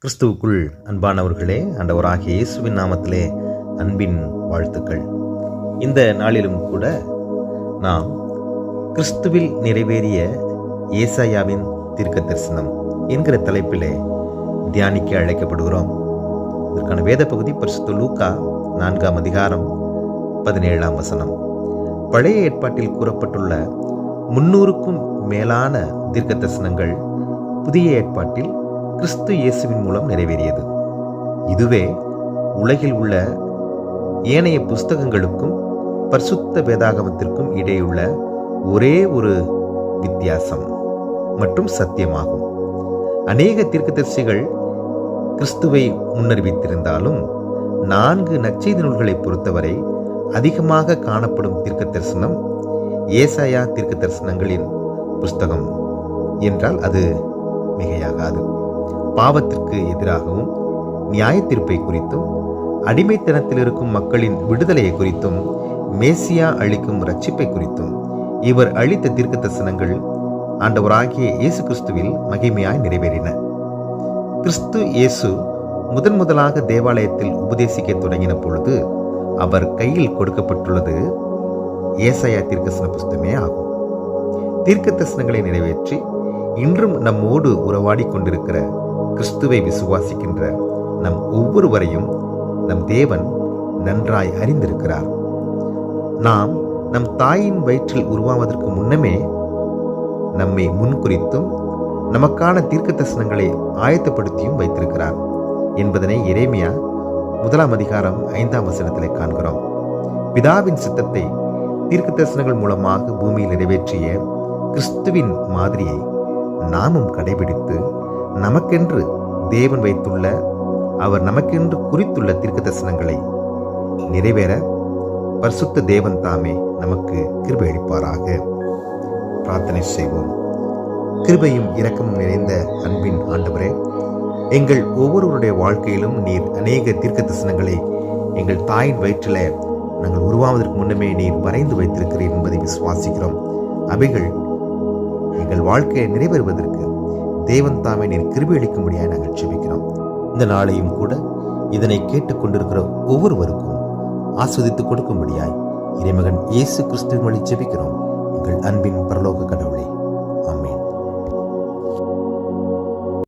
கிறிஸ்துவுக்குள் அன்பானவர்களே, ஆண்டவராகிய இயேசுவின் நாமத்திலே அன்பின் வாழ்த்துக்கள். இந்த நாளிலும் கூட நாம் கிறிஸ்துவில் நிறைவேறிய ஏசாயாவின் தீர்க்க தரிசனம் என்கிற தலைப்பிலே தியானிக்க அழைக்கப்படுகிறோம். இதற்கான வேத பகுதி பரிசுத்த லூக்கா 4ஆம் அதிகாரம் 17ஆம் வசனம். பழைய ஏற்பாட்டில் கூறப்பட்டுள்ள 300க்கும் மேலான தீர்க்க தரிசனங்கள் புதிய ஏற்பாட்டில் கிறிஸ்து இயேசுவின் மூலம் நிறைவேறியது. இதுவே உலகில் உள்ள ஏனைய புஸ்தகங்களுக்கும் பரிசுத்த வேதாகமத்திற்கும் இடையுள்ள ஒரே ஒரு வித்தியாசம் மற்றும் சத்தியமாகும். அநேக தீர்க்கதரிசிகள் கிறிஸ்துவை முன்னறிவித்திருந்தாலும் 4 நற்செய்தி நூல்களை பொறுத்தவரை அதிகமாக காணப்படும் தீர்க்க தரிசனம் ஏசாயா தீர்க்க தரிசனங்களின் புஸ்தகம் என்றால் அது மிகையாகாது. பாவத்திற்கு எதிராகவும் நியாய தீர்ப்பை குறித்தும் அடிமைத்தனத்தில் இருக்கும் மக்களின் விடுதலையை குறித்தும் மேசியா அளிக்கும் இரட்சிப்பை குறித்தும் இவர் அளித்த தீர்க்க தரிசனங்கள் ஆண்டவராகிய இயேசு கிறிஸ்துவில் மகிமையாய் நிறைவேறின. கிறிஸ்து இயேசு முதலாக தேவாலயத்தில் உபதேசிக்க தொடங்கின பொழுது அவர் கையில் கொடுக்கப்பட்டுள்ளது ஏசாயா தீர்க்கதரிசன புஸ்தகமே ஆகும். தீர்க்க தரிசனங்களை நிறைவேற்றி இன்றும் நம்மோடு உறவாடி கொண்டிருக்கிற கிறிஸ்துவை விசுவாசிக்கின்ற நம் ஒவ்வொருவரையும் நம் தேவன் நன்றாய் அறிந்திருக்கிறார். நாம் நம் தாயின் வயிற்றில் உருவாவதற்கு முன்னமே நம்மை முன்குறித்தும் நமக்கான தீர்க்க தரிசனங்களை ஆயத்தப்படுத்தியும் வைத்திருக்கிறார் என்பதனை எரேமியா 1ஆம் அதிகாரம் 5ஆம் வசனத்திலே காண்கிறோம். பிதாவின் சித்தத்தை தீர்க்க தரிசனங்கள் மூலமாக பூமியில் நிறைவேற்றிய கிறிஸ்துவின் மாதிரியை நாமும் கடைபிடித்து நமக்கென்று தேவன் வைத்துள்ள அவர் நமக்கென்று குறித்துள்ள தீர்க்க தரிசனங்களை நிறைவேற பரிசுத்த தேவன் தாமே நமக்கு கிருபை அளிப்பாராக. பிரார்த்தனை செய்வோம். கிருபையும் இரக்கமும் நிறைந்த அன்பின் ஆண்டவரே, எங்கள் ஒவ்வொருவருடைய வாழ்க்கையிலும் நீர் அநேக தீர்க்க தரிசனங்களை எங்கள் தாயின் வயிற்றில நாங்கள் உருவாவதற்கு முன்னமே நீர் வரைந்து வைத்திருக்கிறீர் என்பதை விசுவாசிக்கிறோம். அவைகள் எங்கள் வாழ்க்கையை நிறைவேறுவதற்கு தேவன் தாமே நீர் கிருபை அளிக்கும்படியாக நாங்கள் ஜெபிக்கிறோம். இந்த நாளையும் கூட இதனை கேட்டுக்கொண்டிருக்கிற ஒவ்வொருவருக்கும் ஆஸ்வதித்துக் கொடுக்கும்படியாய் இறைமகன் இயேசு கிறிஸ்துவின் வழி ஜெபிக்கிறோம் எங்கள் அன்பின் பரலோக கடவுளே.